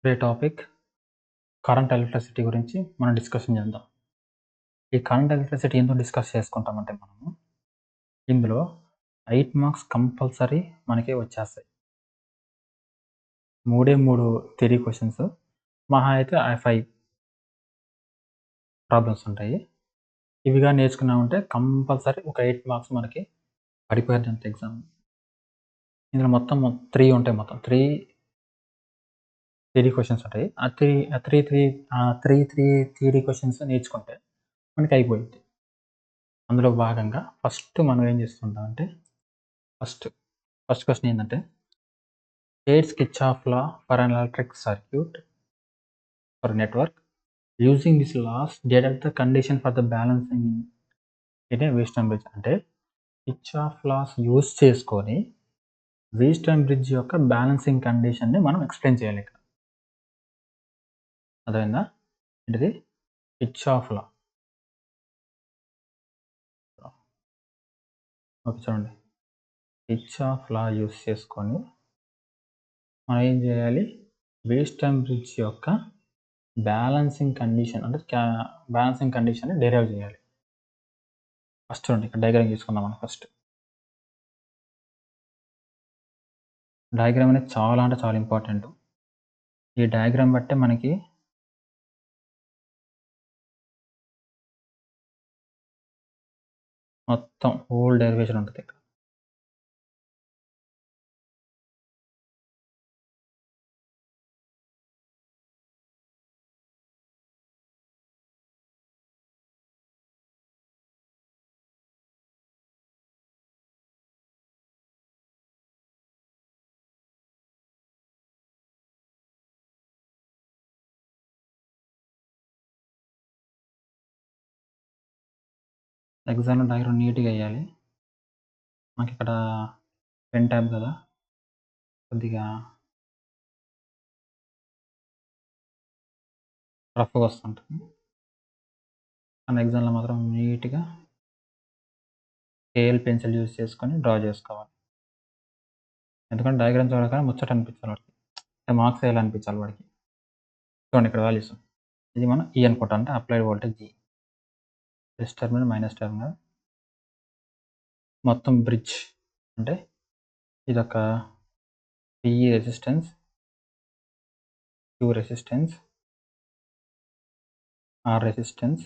Today topic current electricity గురించి మనం discussion చేద్దాం. ఈ కరెంట్ ఎలక్ట్రిసిటీ ఎందుకు డిస్కస్ చేసుకుంటామంటే మనము ఇందులో 8 మార్క్స్ కంపల్సరీ మనకి వచ్చేస్తాయి. 3 థియరీ క్వశ్చన్స్, మహా అయితే 5 ప్రాబ్లమ్స్ ఉంటాయి. ఇవిగా నేర్చుకున్నామంటే కంపల్సరీ ఒక 8 మార్క్స్ మనకి పడిపోయేంత ఎగ్జామ్. ఇందులో మొత్తం 3 ఉంటాయి. మొత్తం 3 థియరీ క్వశ్చన్స్ ఉంటాయి. ఆ 3 థియరీ క్వశ్చన్స్ నేర్చుకుంటే మనకి అయిపోయింది. అందులో భాగంగా ఫస్ట్ మనం ఏం చేస్తుంటామంటే ఫస్ట్ క్వశ్చన్ ఏంటంటే states Kirchhoff law for an electric circuit for network using this laws detect the condition for the balancing in a Wheatstone bridge. అంటే కిర్చాఫ్ లాస్ యూజ్ చేసుకొని వీస్టన్ బ్రిడ్జ్ యొక్క బ్యాలెన్సింగ్ కండిషన్ని మనం explain చేయాలి. ఇక్కడ అర్థమైందా? ఏంటిది? Kirchhoff లా. Okay, చూడండి. Kirchhoff law use చేసుకొని మనం ఏం చేయాలి? వీస్టన్ బ్రిడ్జ్ యొక్క బ్యాలెన్సింగ్ కండిషన్ అంటే బ్యాలెన్సింగ్ కండిషన్ని డెరైవ్ చేయాలి. ఫస్ట్ చూడండి, ఇక్కడ డయాగ్రామ్ తీసుకుందాం మనం. ఫస్ట్ డయాగ్రామ్ అనేది చాలా అంటే చాలా ఇంపార్టెంట్. ఈ డయాగ్రామ్ బట్టే మనకి మొత్తం హోల్ డెరివేషన్ ఉంటుంది. ఇక్కడ ఎగ్జామ్లో డయాగ్రామ్ నీట్గా వేయాలి. మనకి ఇక్కడ పెన్ ట్యాబ్ కదా, కొద్దిగా రఫ్గా వస్తుంటుంది. మన ఎగ్జామ్లో మాత్రం నీట్గా స్కేల్ పెన్సిల్ యూజ్ చేసుకొని డ్రా చేసుకోవాలి. ఎందుకంటే డయాగ్రామ్ చూడగానే ముచ్చట అనిపించాలి వాడికి, మార్క్స్ వేయాలనిపించాలి వాడికి. చూడండి ఇక్కడ వాల్యూస్. ఇది మనం ఈ అనుకుంటా, అంటే applied voltage G, plus terminal minus terminal, మొత్తం బ్రిడ్జ్ అంటే ఇదొక P resistance, Q resistance, R resistance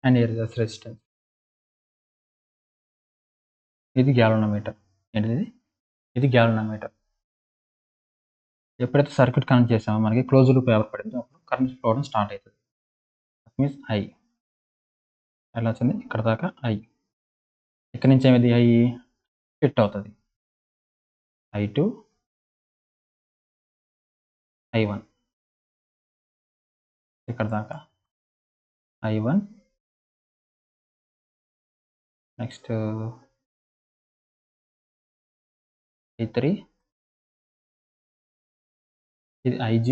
and S resistance. ఇది గ్యాలనోమీటర్. ఏంటిది? ఇది గ్యాలనోమీటర్. ఎప్పుడైతే సర్క్యూట్ కనెక్ట్ చేసామో మనకి క్లోజ్ లూప్ ఎవరు పడిందో అప్పుడు కరెంట్ ఫ్లో అవడం స్టార్ట్ అవుతుంది. దట్ మీన్స్ ఐ ఎలా వచ్చింది? ఇక్కడ దాకా ఐ. ఇక్కడ నుంచి ఏమైంది? ఐ ఫిట్ అవుతుంది. I2, I1 ఇక్కడ దాకా I1, నెక్స్ట్ I3, ఇది IG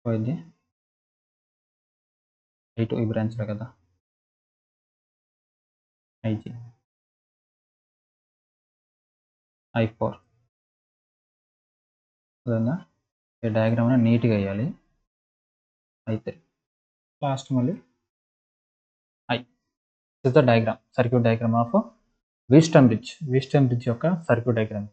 పోయింది. I2 ఈ బ్రాంచ్లో కదా, IG, I4. అదేనా? ఈ డయాగ్రామ్ నీట్గా వేయాలి. I3 లాస్ట్ మళ్ళీ I. Is the diagram, circuit diagram of వీస్టన్ bridge యొక్క సర్క్యూట్ డయాగ్రామ్.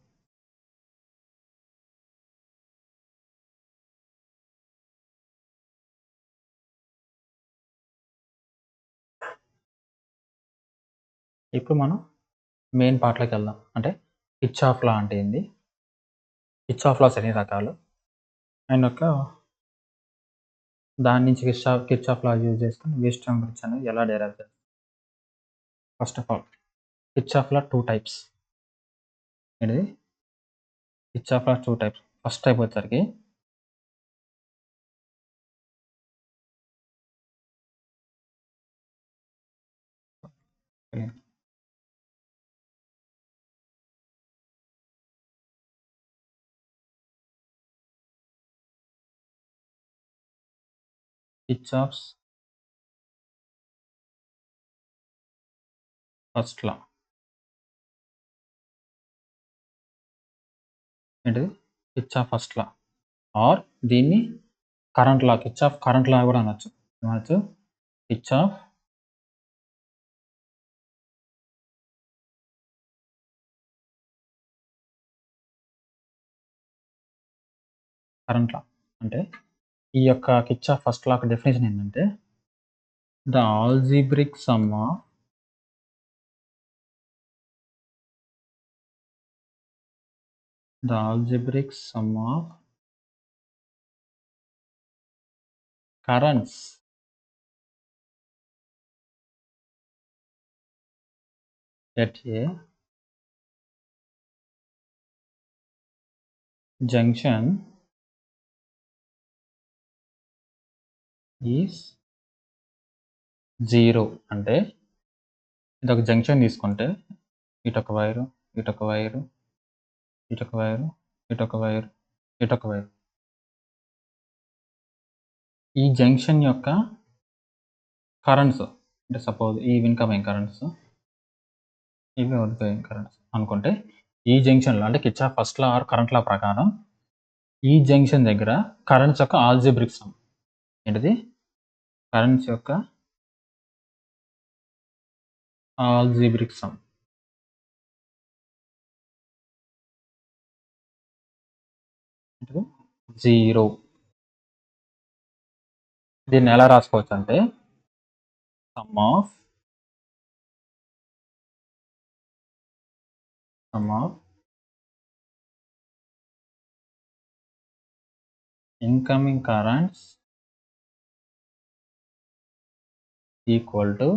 ఇప్పుడు మనం మెయిన్ పార్ట్లోకి వెళ్దాం. అంటే కిర్చాఫ్ లా అంటే ఏంది, కిర్చాఫ్ లాస్ ఎన్ని రకాలు, అండ్ ఒక దాని నుంచి కిర్చాఫ్ లా యూజ్ చేసుకుని వీస్టన్ బ్రిడ్జ్ అనేది ఎలా డెరైవ్ చేస్తాం. First of all Kirchhoff law 2 types. ఏంటిది? Kirchhoff law 2 types. First type వచ్చేసరికి కిర్చాఫ్స్ ఫస్ట్ లా. ఏంటిది? కిర్చాఫ్ ఫస్ట్ లా ఆర్ దీన్ని current law, Kirchhoff current law కూడా అనొచ్చు. ఏమనొచ్చు? Kirchhoff current law. అంటే ఈ యొక్క కిర్చాఫ్ ఫస్ట్ లా డెఫినేషన్ ఏంటంటే the algebraic sum of currents at a junction is 0. అంటే ఇదొక జంక్షన్ తీసుకుంటే ఇటొక వైరు, ఇటొక వైరు, ఇటొక వైరు, ఇటొక వైరు, ఇటొక వైరు. ఈ జంక్షన్ యొక్క కరెంట్స్ అంటే సపోజ్ ఈ ఇన్కమింగ్ కరెంట్స్, ఇవి అవుట్గోయింగ్ కరెంట్స్ అనుకుంటే ఈ జంక్షన్లో అంటే Kirchhoff first law or current law ప్రకారం ఈ జంక్షన్ దగ్గర కరెంట్స్ యొక్క ఆల్జీబ్రిక్ సమ్ ఏంటిది? కరెంట్స్ యొక్క ఆల్జీబ్రిక్ సమ్ 0. దీన్ని ఎలా రాసుకోవచ్చు అంటే sum of incoming currents equal to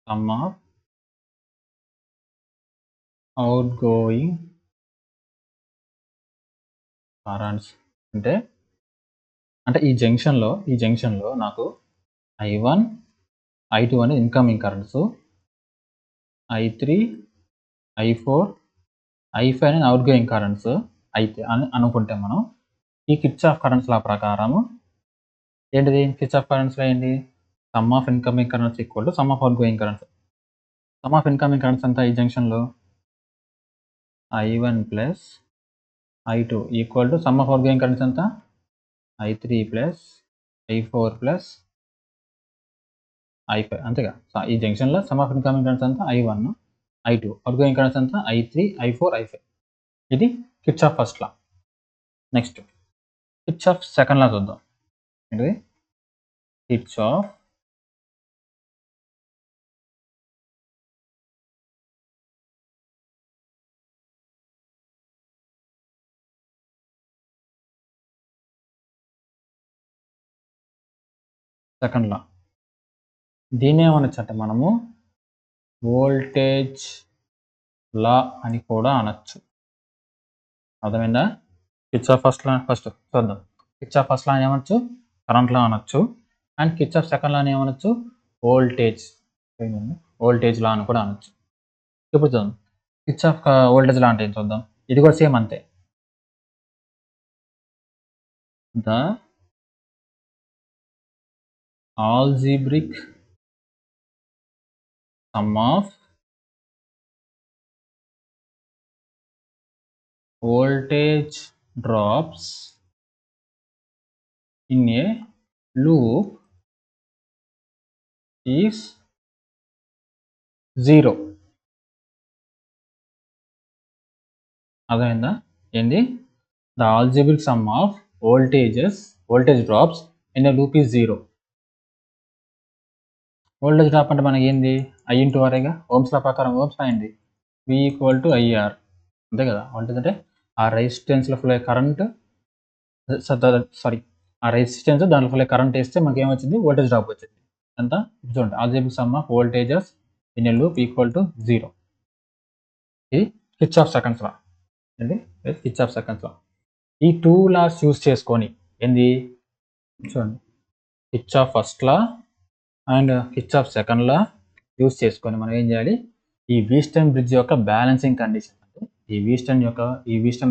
sum of outgoing currents. అంటే ఈ జంక్షన్లో నాకు I1 I2 అనేది incoming currents, I3 I4 I5 అనేది అవుట్గోయింగ్ కరెంట్స్ అయితే అని అనుకుంటే మనం ఈ కిర్చాఫ్ కరెంట్స్ లా ప్రకారం ఏంటిది? కిర్చాఫ్ కరెంట్స్ లా ఏంటి? Some of incoming currents equal to some of outgoing currents. Some of incoming currents అంతా ఈ జంక్షన్లో I1 plus I2 equal to some of outgoing currents అంతా I3 plus I4 plus I5 అంతేగా. ఈ జంక్షన్లో సమ్ ఆఫ్ ఇన్కమింగ్ కరెంట్స్ అంతా I1 I2, outgoing currents అంతా I3 I4 I5. ఇది కిర్చాఫ్ ఫస్ట్ లా. నెక్స్ట్ కిర్చాఫ్ సెకండ్ లా చూద్దాం. ఏంటిది? కిర్చాఫ్ సెకండ్ లా. దీన్ని ఏమనొచ్చు అంటే మనము వోల్టేజ్ లా అని కూడా అనొచ్చు. అర్థమైందా? కిర్చాఫ్ ఫస్ట్ లా ఫస్ట్ చూద్దాం. కిర్చాఫ్ ఫస్ట్ లా ఏమనొచ్చు? కరెంట్ లా అనొచ్చు. అండ్ కిర్చాఫ్ సెకండ్ లా ఏమనొచ్చు? వోల్టేజ్ లా అని కూడా అనొచ్చు. ఇప్పుడు చూద్దాం కిర్చాఫ్ వోల్టేజ్ లా అంటే ఏం చూద్దాం. ఇది కూడా సేమ్ అంతే. The algebraic sum of voltage drops in a loop is 0. అర్థమైందా? ఏంది? The algebraic sum of voltage drops in a loop is 0. Voltage drop అంటే మనకి ఏంది? I ఇంటూ ఆర్ఏగా. ఓమ్స్ లా ప్రకారం ఓమ్స్ లా ఏంది? V ఈక్వల్ టు IR అంతే కదా. వోల్టేజ్ అంటే ఆ రెసిస్టెన్స్లో ఫ్లో కరెంట్, ఆ రెసిస్టెన్స్ దాంట్లో ఫ్లో కరెంట్ వేస్తే మనకి ఏమొచ్చింది? వోల్టేజ్ డ్రాప్ వచ్చింది. ఎంత? చూడండి algebraic sum of voltages in a loop equal to 0. ఇది కిర్చాఫ్ సెకండ్స్ లా. ఏంటి? కిర్చాఫ్ సెకండ్స్ లా. ఈ 2 లాస్ యూస్ చేసుకొని ఏంది? చూడండి Kirchhoff first law and Kirchhoff second law use చేసుకొని మనం ఏం చేయాలి? ఈ వీస్టన్ బ్రిడ్జ్ యొక్క బ్యాలెన్సింగ్ కండిషన్ అంటే ఈ వీస్టన్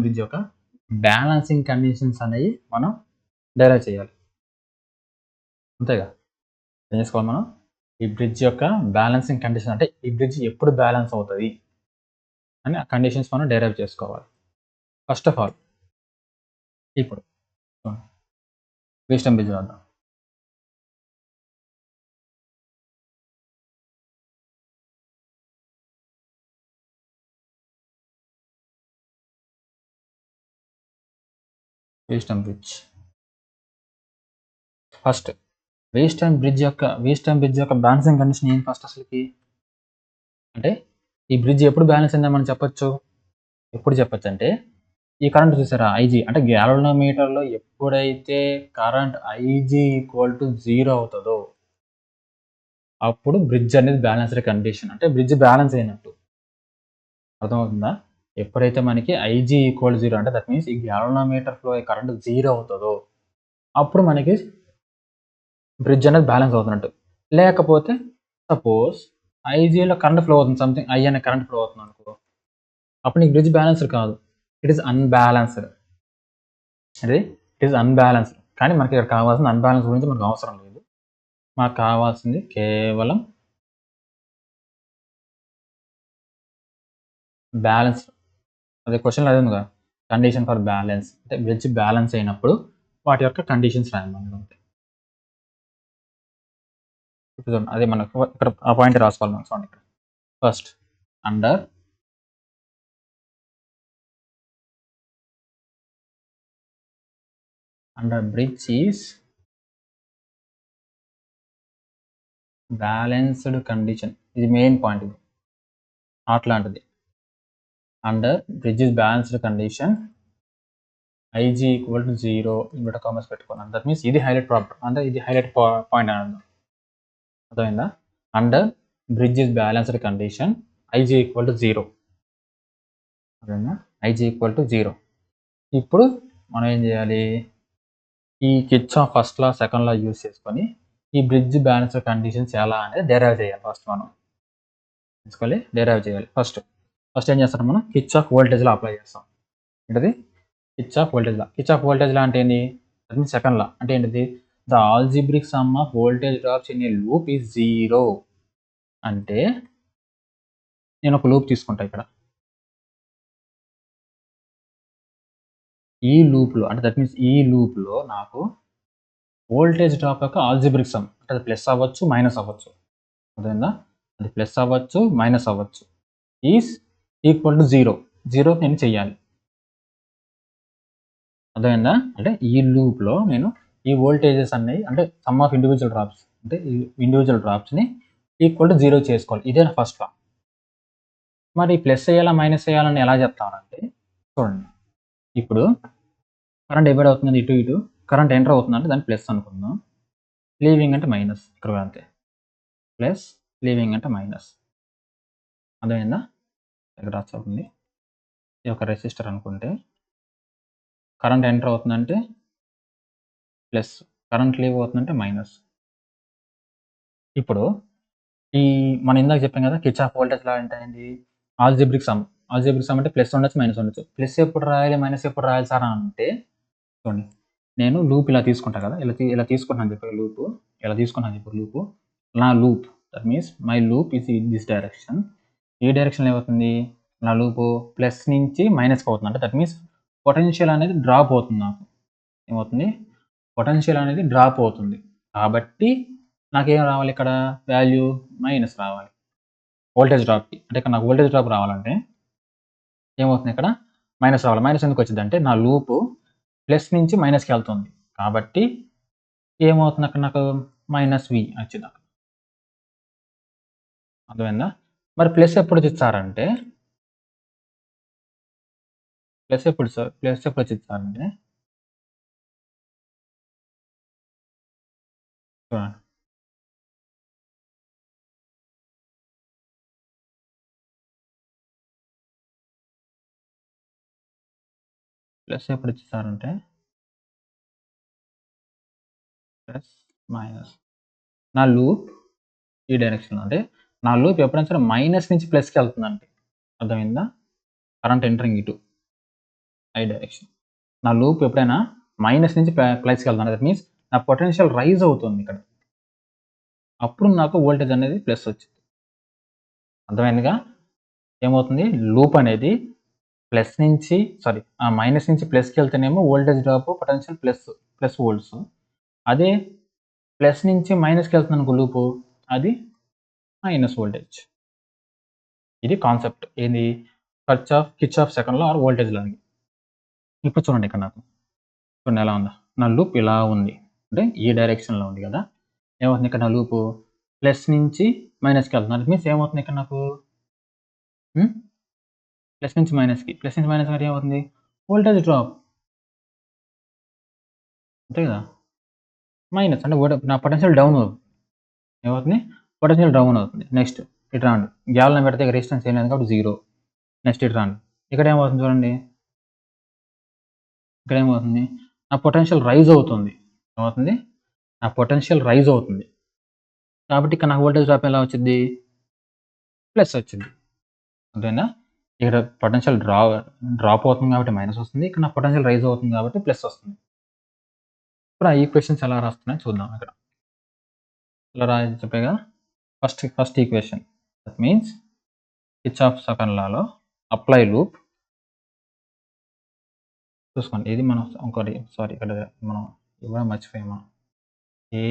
బ్రిడ్జ్ యొక్క బ్యాలెన్సింగ్ కండిషన్స్ అనేవి మనం డెరైవ్ చేయాలి. అంతేగా. ఏం చేసుకోవాలి మనం? ఈ బ్రిడ్జ్ యొక్క బ్యాలెన్సింగ్ కండిషన్ అంటే ఈ బ్రిడ్జ్ ఎప్పుడు బ్యాలెన్స్ అవుతుంది అని ఆ కండిషన్స్ మనం డెరైవ్ చేసుకోవాలి. ఫస్ట్ ఆఫ్ ఆల్ ఇప్పుడు వీస్టమ్ బ్రిడ్జ్ వాడదాం. వీస్టమ్ బ్రిడ్జ్ ఫస్ట్ వీస్టమ్ బ్రిడ్జ్ యొక్క బ్యాలెన్సింగ్ కండిషన్ ఏంటి ఫస్ట్ అసలుకి? అంటే ఈ బ్రిడ్జ్ ఎప్పుడు బ్యాలెన్స్ అయిందని మనం చెప్పొచ్చు? ఎప్పుడు చెప్పొచ్చు అంటే ఈ కరెంట్ చూసారా ఐజీ అంటే గ్యాలనోమీటర్లో ఎప్పుడైతే కరెంట్ ఐజీ ఈక్వల్ టు 0 అవుతుందో అప్పుడు బ్రిడ్జ్ అనేది బ్యాలెన్స్డ్ కండిషన్, అంటే బ్రిడ్జ్ బ్యాలెన్స్ అయినట్టు. అర్థమవుతుందా? ఎప్పుడైతే మనకి ఐజీ ఈక్వల్ 0 అంటే దట్ మీన్స్ ఈ గ్యాలనోమీటర్ ఫ్లో కరెంట్ 0 అవుతుందో అప్పుడు మనకి బ్రిడ్జ్ అనేది బ్యాలెన్స్ అవుతున్నట్టు. లేకపోతే సపోజ్ ఐజీలో కరెంట్ ఫ్లో అవుతుంది, సంథింగ్ ఐ అనే కరెంట్ ఫ్లో అవుతుంది అనుకో, అప్పుడు నీకు బ్రిడ్జ్ బ్యాలెన్స్డ్ కాదు, ఇట్ ఈస్ అన్బ్యాలెన్స్డ్. అది ఇట్ ఈస్ అన్బ్యాలెన్స్డ్. కానీ మనకి ఇక్కడ కావాల్సిన అన్బ్యాలెన్స్ గురించి మనకు అవసరం లేదు. మాకు కావాల్సింది కేవలం బ్యాలెన్స్. అదే క్వశ్చన్ అదే ఉందిగా, కండిషన్ ఫర్ బ్యాలెన్స్ అంటే బ్రిడ్జ్ బ్యాలెన్స్ అయినప్పుడు వాటి యొక్క కండిషన్స్ రాయమని. అదే మనకు ఇక్కడ ఆ పాయింట్ రాసుకోవాలి మనం. చూడండి ఇక్కడ first under bridge is balanced condition. ఇది మెయిన్ పాయింట్, ఇది అట్లాంటిది. Under bridge is balanced condition IG equal to 0 inverter commerce పెట్టుకున్నాను. దట్ మీన్స్ ఇది హైలైట్ ప్రాబ్లం, అంటే ఇది హైలైట్ పాయింట్ అని అర్థమైందా? Under bridge is balanced condition IG equal to 0. అర్థమైందా? IG equal to 0. ఇప్పుడు మనం ఏం చేయాలి? ఈ కిర్చాఫ్ ఫస్ట్ లా సెకండ్ లా యూజ్ చేసుకొని ఈ బ్రిడ్జ్ బ్యాలెన్స్డ్ కండిషన్స్ ఎలా అనేది డెరైవ్ చేయాలి. ఫస్ట్ మనం తీసుకోవాలి, డెరైవ్ చేయాలి. ఫస్ట్ ఏం చేస్తాం? మనం కిర్చాఫ్ వోల్టేజ్ లా అప్లై చేస్తాం. ఏంటది? కిర్చాఫ్ వోల్టేజ్ లా. కిర్చాఫ్ వోల్టేజ్ లా అంటే ఏంటి? అది సెకండ్ లా అంటే ఏంటిది? The algebraic sum of voltage drops in a loop is 0. అంటే నేను ఒక లూప్ తీసుకుంటా ఇక్కడ. ఈ లూప్లో అంటే దట్ మీన్స్ ఈ లూప్లో నాకు వోల్టేజ్ డ్రాప్ యొక్క ఆల్జీబ్రిక్ సమ్ అంటే అది ప్లస్ అవ్వచ్చు, మైనస్ అవ్వచ్చు. అర్థమైందా? అది ప్లస్ అవ్వచ్చు, మైనస్ అవ్వచ్చు. Is equal to 0. 0 నేను చెయ్యాలి. అర్థమైందా? అంటే ఈ లూప్లో నేను ఈ వోల్టేజెస్ అన్నీ అంటే సమ్ ఆఫ్ ఇండివిజువల్ డ్రాప్స్ అంటే ఈ ఇండివిజువల్ డ్రాప్స్ని ఈక్వల్ టు 0 చేసుకోవాలి. ఇదే నా ఫస్ట్ లా. మరి ప్లస్ చేయాలా, మైనస్ చేయాలని ఎలా చెప్తానంటే చూడండి, ఇప్పుడు కరెంట్ డివైడ్ అవుతుంది ఇటు ఇటు, కరెంట్ ఎంటర్ అవుతుందంటే దాన్ని ప్లస్ అనుకుందాం, లీవింగ్ అంటే మైనస్. ఇక్కడ అంతే, ప్లస్ లీవింగ్ అంటే మైనస్. అర్థమైందా? ఇక్కడ రాస్తుంది ఇది ఒక రెసిస్టర్ అనుకుంటే కరెంట్ ఎంటర్ అవుతుందంటే ప్లస్, కరెంట్ లీవ్ అవుతుందంటే మైనస్. ఇప్పుడు ఈ మనం ఇందాక చెప్పాం కదా కిర్చాఫ్ వోల్టేజ్ లా అంటే ఏంటి? Algebraic some. ఆల్జీబ్రిక్ సమ్ అంటే ప్లస్ ఉండొచ్చు, మైనస్ ఉండొచ్చు. ప్లస్ ఎప్పుడు రాయాలి, మైనస్ ఎప్పుడు రాయాలి సార్ అంటే చూడండి, నేను లూప్ ఇలా తీసుకుంటా కదా, ఇలా తీసుకుంటాను చెప్పి లూప్ ఇలా తీసుకున్నాను చెప్పి లూప్, నా loop that means my loop is in this direction. ఈ డైరెక్షన్ ఏమవుతుంది? నా లూప్ ప్లస్ నుంచి మైనస్కి అవుతుంది, అంటే దట్ మీన్స్ పొటెన్షియల్ అనేది డ్రాప్ అవుతుంది. నాకు ఏమవుతుంది? పొటెన్షియల్ అనేది డ్రాప్ అవుతుంది. కాబట్టి నాకేం రావాలి? ఇక్కడ వాల్యూ మైనస్ రావాలి వోల్టేజ్ డ్రాప్కి. అంటే ఇక్కడ నాకు వోల్టేజ్ డ్రాప్ రావాలంటే ఏమవుతుంది? ఇక్కడ మైనస్ రావాలి. మైనస్ ఎందుకు వచ్చింది అంటే నా లూప్ ప్లస్ నుంచి మైనస్కి వెళ్తుంది కాబట్టి ఏమవుతుంది? అక్కడ నాకు మైనస్ వి వచ్చింది. అర్థమైందా? మరి ప్లస్ ఎప్పుడు ఇచ్చారంటే ప్లస్ ఎప్పుడు ఇచ్చారంటే చూడండి, ప్లస్ ఎప్పుడు ఇచ్చారంటే ప్లస్ మైనస్. నా లూప్ ఈ డైరెక్షన్ అంటే నా లూప్ ఎప్పుడైనా సరే మైనస్ నుంచి ప్లస్కి వెళ్తుందంటే అర్థమైందా? కరెంట్ ఎంటరింగ్ ఇటు ఐ డైరెక్షన్. నా లూప్ ఎప్పుడైనా మైనస్ నుంచి ప్లస్కి వెళ్తాను, దట్ మీన్స్ నా పొటెన్షియల్ రైజ్ అవుతుంది ఇక్కడ, అప్పుడు నాకు వోల్టేజ్ అనేది ప్లస్ వచ్చింది. అర్థమైందిగా? ఏమవుతుంది, లూప్ అనేది ప్లస్ నుంచి మైనస్ నుంచి ప్లస్కి వెళ్తేనేమో voltage drop potential plus volts. అదే ప్లస్ నుంచి మైనస్కి వెళ్తుంది అనుకో లూపు, అది మైనస్ వోల్టేజ్. ఇది కాన్సెప్ట్ ఏంది, Kirchhoff second law or voltage లాని. ఇప్పుడు చూడండి ఇక్కడ నాకు చూడండి ఎలా ఉందా, నా లూప్ ఇలా ఉంది అంటే ఈ డైరెక్షన్లో ఉంది కదా. ఏమవుతుంది ఇక్కడ నా లూపు ప్లస్ నుంచి మైనస్కి వెళ్తుంది. అది మీన్స్ ఏమవుతుంది ఇక్కడ నాకు ప్లస్ నుంచి మైనస్కి అంటే ఏమవుతుంది, వోల్టేజ్ డ్రాప్ అంతే కదా. మైనస్ అంటే నా పొటెన్షియల్ డౌన్ అవుతుంది. ఏమవుతుంది, పొటెన్షియల్ డౌన్ అవుతుంది. నెక్స్ట్ ఇటు రాండి, గ్యాలన్ పెడితే రెసిస్టెన్స్ ఏం లేదు కాబట్టి 0. నెక్స్ట్ ఇటు రాండి, ఇక్కడ ఏమవుతుంది చూడండి, ఇక్కడ ఏమవుతుంది, నా పొటెన్షియల్ రైజ్ అవుతుంది. ఏమవుతుంది, నా పొటెన్షియల్ రైజ్ అవుతుంది కాబట్టి ఇక్కడ నాకు వోల్టేజ్ డ్రాప్ ఎలా వచ్చింది, ప్లస్ వచ్చింది. అంతేనా, ఇక్కడ పొటెన్షియల్ డ్రాప్ అవుతుంది కాబట్టి మైనస్ వస్తుంది, ఇక్కడ నా పొటెన్షియల్ రైజ్ అవుతుంది కాబట్టి ప్లస్ వస్తుంది. ఇప్పుడు ఆ ఈక్వేషన్స్ ఎలా రాస్తున్నాయో చూద్దాం. ఇక్కడ ఇలా రాయని చెప్పేగా, first equation that means Kirchhoff second లాలో అప్లై లూప్. చూసుకోండి ఇది మనం ఇంకోటి ఇక్కడ మనం ఇవ్వడం మర్చిపోయామా, A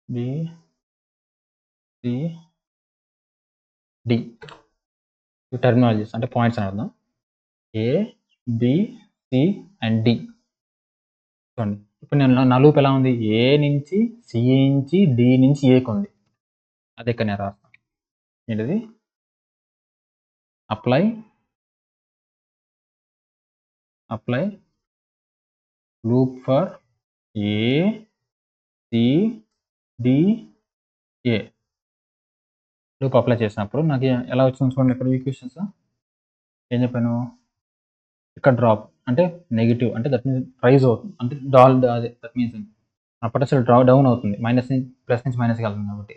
B C D terminologies అంటే పాయింట్స్ అని అర్థం. A B C and D. చూడండి ఇప్పుడు నేను నా లూప్ ఎలా ఉంది, ఏ నుంచి సి నుంచి డి నుంచి ఏకి ఉంది. అది ఇక్కడ నేను రాస్తాను, ఏంటిది, apply loop for A C D A. Loop apply చేసినప్పుడు నాకు ఎలా వచ్చింది చూడండి ఇక్కడ ఈక్వేషన్స్. ఏం చెప్పాను, ఇక్కడ డ్రాప్ అంటే నెగిటివ్ అంటే దట్ మీన్స్ రైజ్ అవుతుంది అంటే అదే దట్ మీన్స్ నా పొటెన్షియల్ డౌన్ అవుతుంది, మైనస్ నుంచి ప్లస్ నుంచి మైనస్కి వెళ్తుంది కాబట్టి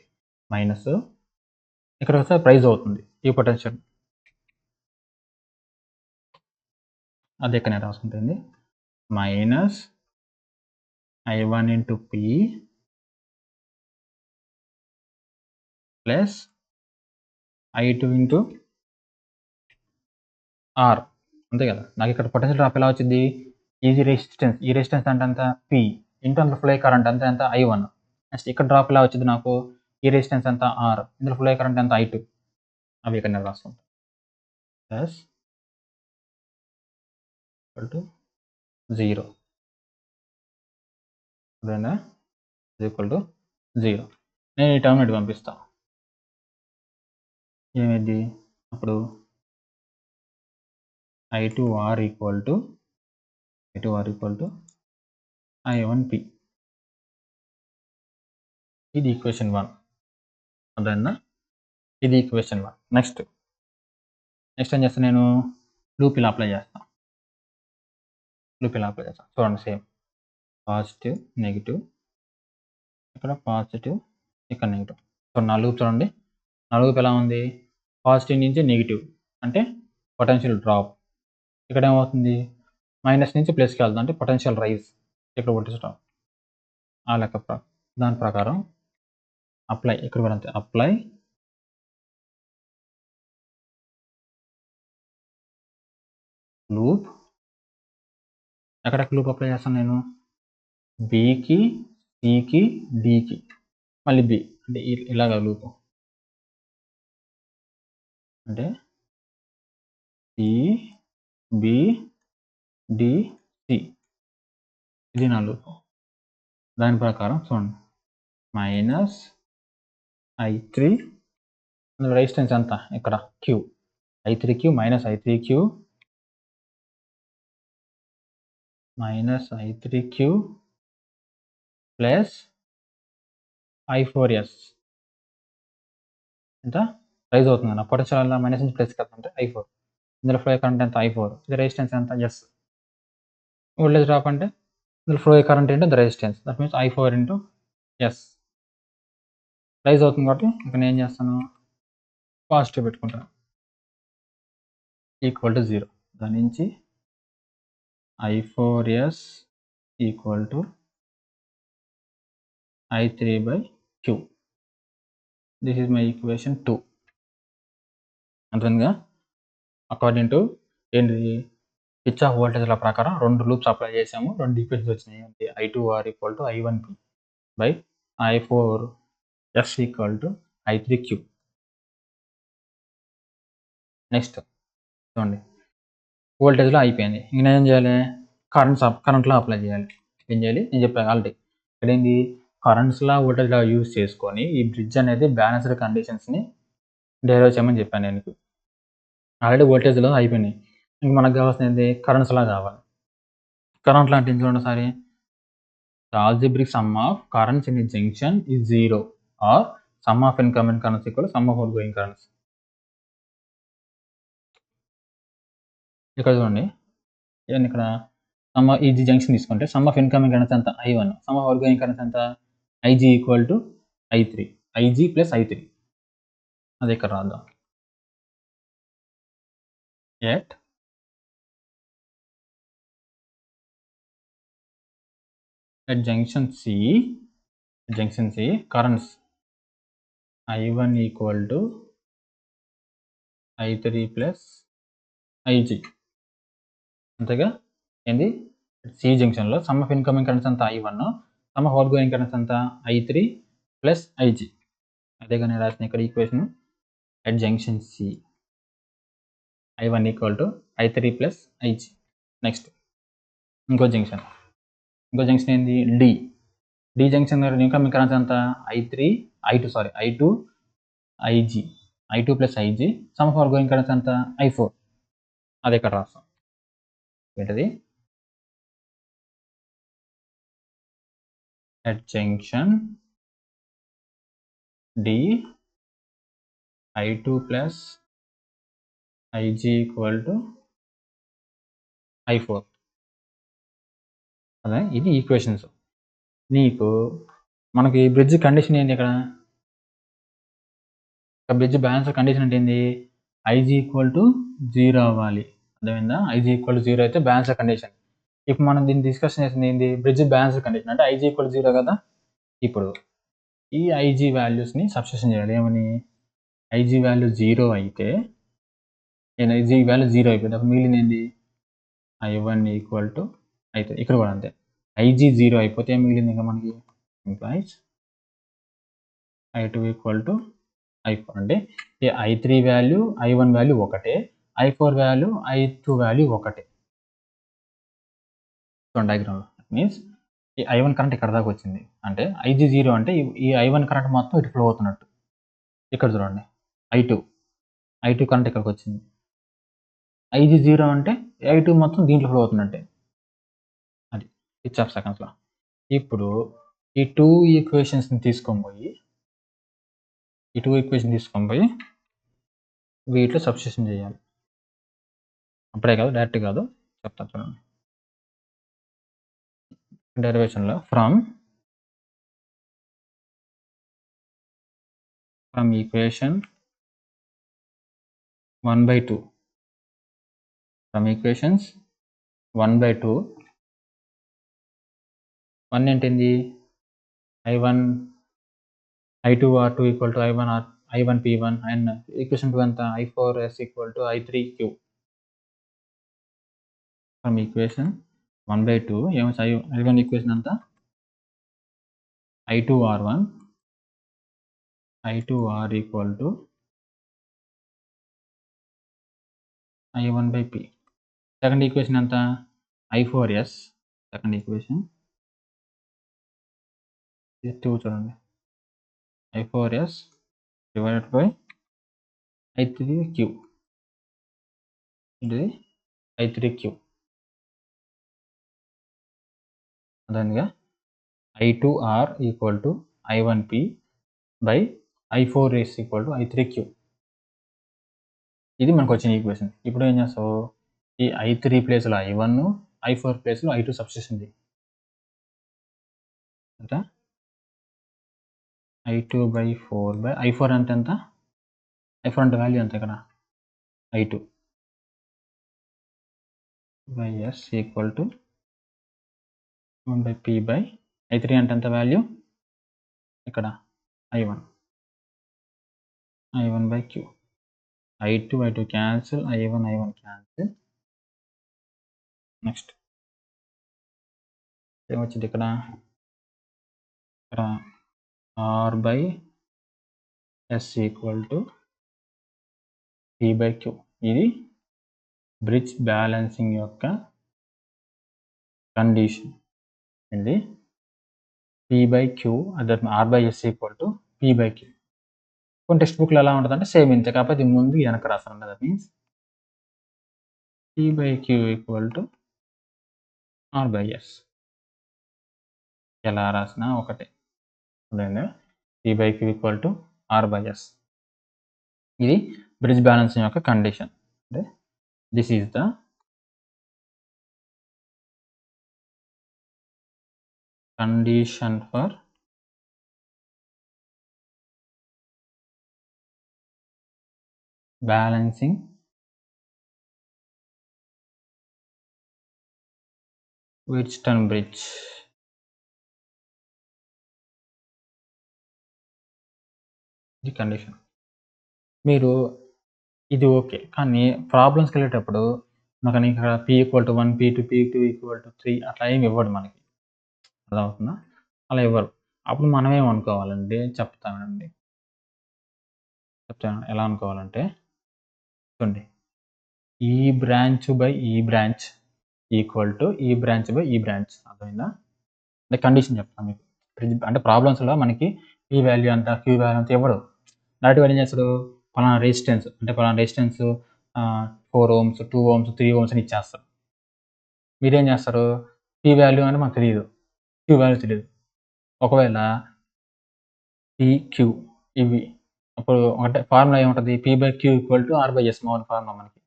మైనస్. ఇక్కడ ఒకసారి ప్రైజ్ అవుతుంది ఈ పొటెన్షియల్, అది ఇక్కడ నేను రాసుకుంటుంది minus I1 into P plus I2 into R. అంతే కదా, నాకు ఇక్కడ పొటెన్షియల్ డ్రాప్ ఎలా వచ్చింది, ఈ రెసిస్టెన్స్ అంటే అంత పి ఇంటూ అందులో ఫ్లో కరెంట్ అంతే ఎంత I1. నెక్స్ట్ ఇక్కడ డ్రాప్ ఎలా వచ్చింది నాకు, ఈ రెసిస్టెన్స్ ఎంత ఆర్, ఇందులో ఫ్లో కరెంట్ ఎంత I2. అవి ఇక్కడ నేను రాసుకుంటాను ప్లస్ టు 0 అదేనా ఈక్వల్ టు 0. నేను ఈ టర్మ్ ఇటు పంపిస్తాను, ఏమైంది అప్పుడు I2R ఈక్వల్ టు I1P. ఇది ఈక్వేషన్ 1 అదేనా, ఇది ఈక్వేషన్ 1. నెక్స్ట్ ఏం చేస్తాను నేను, లూప్ ఇలా అప్లై చేస్తాను. చూడండి సేమ్ పాజిటివ్ నెగిటివ్, ఇక్కడ పాజిటివ్ ఇక్కడ నెగిటివ్. సో నా లూప్ చూడండి, నా లూప్ ఎలా ఉంది, పాజిటివ్ నుంచి నెగిటివ్ అంటే పొటెన్షియల్ డ్రాప్, ఇక్కడ ఏమవుతుంది మైనస్ నుంచి ప్లస్కి వెళ్తుంది అంటే పొటెన్షియల్ రైజ్, ఇక్కడ వోల్టేజ్ డ్రాప్. ఆ లెక్క దాని ప్రకారం అప్లై, ఇక్కడ కూడా అంతే, అప్లై లూప్. ఎక్కడ లూప్ అప్లై చేస్తాను నేను, బికి సికి డికి మళ్ళీ బి అంటే ఇలాగా లూప్ అంటే సి బి డి సి, ఇది నా లూప్. దాని ప్రకారం చూడండి మైనస్ I3 అందులో రెసిస్టెన్స్ ఎంత ఇక్కడ queue, I3Q minus I3Q plus I4S ఎంత రైజ్ అవుతుంది నా పొటెన్షియల్ అలా మైనస్ నుంచి ప్లస్కి వెళ్తుంటే I4. ఇందులో ఫ్లో కరెంట్ ఎంత I4, ఇది రెసిస్టెన్స్ ఎంత ఎస్. వోల్టేజ్ డ్రాప్ అంటే ఇందులో ఫ్లో కరెంట్ ఏంటో the resistance that means I4 into S. Rise అవుతుంది కాబట్టి ఇక్కడ నేను ఏం చేస్తాను, పాజిటివ్ పెట్టుకుంటాను ఈక్వల్ టు 0. దాని నుంచి I4S equal to I3/Q. This is my equation 2. అర్థమైందిగా. అకార్డింగ్ టు ఏంటి కిర్చాఫ్ వోల్టేజ్ లా ప్రకారం 2 లూప్స్ అప్లై చేసాము. 2 ఈక్వేషన్స్ వచ్చినాయి. ఏంటి I2R = I1P by I4S = I3Q. Next చూడండి, వోల్టేజ్లో అయిపోయింది. ఇంక నేను ఏం చేయాలి? కరెంట్లో అప్లై చేయాలి. ఏం చేయాలి? నేను చెప్పాను ఆల్రెడీ. ఇక్కడ ఏంది, కరెంట్స్లా వోల్టేజ్లా యూజ్ చేసుకొని ఈ బ్రిడ్జ్ అనేది బ్యాలెన్స్డ్ కండిషన్స్ని డెరైవ్ చేయమని చెప్పాను నేను. ఆల్రెడీ వోల్టేజ్లో అయిపోయినాయి. ఇంక మనకు కావాల్సింది కరెంట్స్లా కావాలి. కరెంట్ అంటే చూడండి ఒకసారి, the algebraic sum of currents in a junction is 0 or sum of incoming currents = sum of outgoing currents. ఇక్కడ చూడండి, ఇక్కడ ఈజీ జంక్షన్ తీసుకుంటే సమ్ ఆఫ్ ఇన్కమింగ్ కరెంట్స్ ఎంత I1, some of outgoing currents ఎంత IG = I3, IG + I3. అది ఇక్కడ రాద్దాం. at junction C currents I1 = I3 + IG. అంతేగా. ఏంది, సి జంక్షన్లో సమ్ ఆఫ్ ఇన్కమింగ్ కరెంట్స్ అంతా I1, some of outgoing currents అంతా I3 + IG. అదేగా నేను రాసిన ఇక్కడ equation. at junction C I1 = I3 + IG. Next ఇంకో జంక్షన్ ఏంది, డి జంక్షన్ ఇన్కమింగ్ కరెంట్స్ అంతా I2 IG, I2 + IG, some of outgoing currents అంతా I4. అది ఇక్కడ రాస్తాం. ఏంటది, at junction D I2 + IG = I4. అదే ఇది ఈక్వేషన్స్. నీకు మనకి బ్రిడ్జ్ కండిషన్ ఏంటి, ఇక్కడ బ్రిడ్జ్ బ్యాలెన్స్ కండిషన్ అంటే ఏంది, IG = 0 అవ్వాలి. అర్థమైందా? IG = 0 అయితే బ్యాలెన్స్ కండిషన్. ఇప్పుడు మనం దీన్ని డిస్కషన్ చేసింది ఏంది, బ్రిడ్జ్ బ్యాలెన్స్ కండిషన్ అంటే IG = 0 కదా. ఇప్పుడు ఈ IG వాల్యూస్ని సబ్స్టిట్యూషన్ చేయాలి. ఏమని, IG వాల్యూ 0 అయితే IG వాల్యూ 0 అయిపోయింది. అప్పుడు మిగిలింది ఏంది, I1 = I3. ఇక్కడ కూడా అంతే, IG 0 అయిపోతే ఏం మిగిలింది ఇంకా మనకి, ఇంప్లాయిస్ I2 = I4. అంటే ఈ I3 వాల్యూ I1 వాల్యూ ఒకటే, I4 వాల్యూ I2 వాల్యూ ఒకటే. చూడండి డయాగ్రామ్లో. మీన్స్ ఈ I1 కరెంట్ ఇక్కడ దాకా వచ్చింది అంటే IG 0 అంటే ఈ I1 కరెంట్ మొత్తం ఇటు ఫ్లో అవుతున్నట్టు. ఇక్కడ చూడండి I2 కరెంట్ ఇక్కడికి వచ్చింది. IG 0 అంటే I2 మొత్తం దీంట్లో ఫ్లో అవుతున్నట్టే. అది కిర్చాఫ్ సెకండ్స్ లా. ఇప్పుడు ఈ 2 ఈక్వేషన్స్ తీసుకొని పోయి వీటిలో సబ్స్టిట్యూషన్ చేయాలి. అప్పుడే కాదు, డైరెక్ట్ కాదు, చెప్తాను చూడండి. డెరివేషన్లో ఫ్రమ్ ఈక్వేషన్ 1/2, ఫ్రమ్ ఈక్వేషన్స్ 1/2, 1 ఏంటింది, I2R2 = I1P1 అండ్ ఈక్వేషన్ 2 అంతా I4S = I3Q. From equation 1/2 ఏమొచ్చి I1 equation అంతా I2R1 I2R = I1/P. Second equation ఎంత, I4S, సెకండ్ ఈక్వేషన్ 2 చూడండి, I4S / I3Q. ఇది I3Q. అదేగా I2R = I1P / I4S = I3Q. ఇది మనకు వచ్చిన ఈక్వేషన్. ఇప్పుడు ఏం చేస్తావు, ఈ I3 ప్లేస్లో I1, I4 ప్లేస్లో I2 సబ్స్టిట్యూషన్ చేయి. అంటే I2/4 I4 అంటే ఎంత, I4 అంటే వాల్యూ ఎంత ఇక్కడ, I2 / S = 1/P / I3 అంటే ఎంత వాల్యూ, ఇక్కడ I1/Q. I2 cancel, I1 cancel. Next ఏమొచ్చింది ఇక్కడ R/S ఈక్వల్ టు P/Q. ఇది బ్రిడ్జ్ బ్యాలెన్సింగ్ యొక్క కండిషన్. ఇది P/Q అదే R/S ఈక్వల్ టు P/Q. కొన్ని టెక్స్ట్ బుక్లో ఎలా ఉంటుందంటే సేమ్ ఇంతే, కాకపోతే ముందు వెనక రాస్తాను. That means P/Q equal to R/S. ఎలా రాసినా ఒకటే. P/Q equal to R/S. ఇది బ్రిడ్జ్ బ్యాలెన్సింగ్ యొక్క కండిషన్. అంటే this is the condition for balancing Wheatstone bridge. ఇది కండిషన్. మీరు ఇది ఓకే, కానీ ప్రాబ్లమ్స్కి వెళ్ళేటప్పుడు మనకి ఇక్కడ P=1, P2, P2=3 అట్లా ఏమి ఇవ్వడు మనకి. అర్థమవుతుందా? అలా ఇవ్వరు. అప్పుడు మనం ఏమనుకోవాలంటే చెప్తానండి. ఎలా అనుకోవాలంటే చూడండి, ఈ బ్రాంచ్ బై ఈ బ్రాంచ్ ఈక్వల్ టు ఈ బ్రాంచ్ బై ఈ బ్రాంచ్. అర్థమైందా? అంటే కండిషన్ చెప్తాను మీకు. అంటే ప్రాబ్లమ్స్లో మనకి P వాల్యూ అంత, Q వాల్యూ అంత ఇవ్వడు. డైరెక్ట్గా ఏం చేస్తాడు, పలానా రెసిస్టెన్స్ 4 ohms, 2 ohms, 3 ohms అని ఇచ్చేస్తారు. మీరేం చేస్తారు, P వాల్యూ అంటే మనకు తెలియదు, Q వాల్యూ తెలియదు. ఒకవేళ PQ ఇవి అప్పుడు అంటే ఫార్ములా ఏముంటుంది, P/Q ఈక్వల్ టు R/S. మామూలు ఫార్ములా మనకి.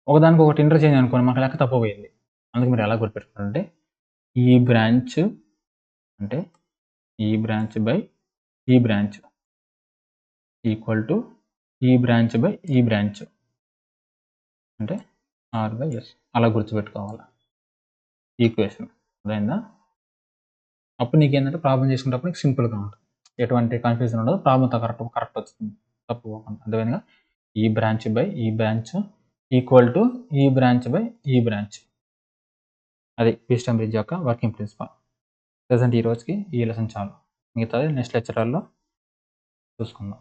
ఒకదానికి ఒకటి ఇంటర్చేంజ్ అనుకోండి, మనకు లెక్క తప్పిపోయింది. అందుకు మీరు ఎలా గుర్తుపెట్టుకోవాలంటే ఈ బ్రాంచ్ అంటే ఈ బ్రాంచ్ బై ఈ బ్రాంచ్ ఈక్వల్ టు ఈ బ్రాంచ్ బై ఈ బ్రాంచ్ అంటే R/S. అలా గుర్తుపెట్టుకోవాలి ఈక్వేషన్. అదైందా? అప్పుడు నీకు ఏంటంటే ప్రాబ్లం చేసుకునేటప్పుడు నీకు సింపుల్గా ఉంటుంది, ఎటువంటి కన్ఫ్యూజన్ ఉండదు, ప్రాబ్లం కరెక్ట్ వస్తుంది, తప్పుకోకుండా. అదేవిధంగా ఈ బ్రాంచ్ బై ఈ బ్రాంచ్ ఈక్వల్ టు ఈ బ్రాంచ్ బై ఈ బ్రాంచ్. అది వీట్స్టోన్ బ్రిడ్జ్ యొక్క వర్కింగ్ ప్రిన్సిపల్. ప్రజెంట్ ఈ రోజుకి ఈ లెసన్ చాలు, మిగతాది నెక్స్ట్ లెక్చరర్లో చూసుకుందాం.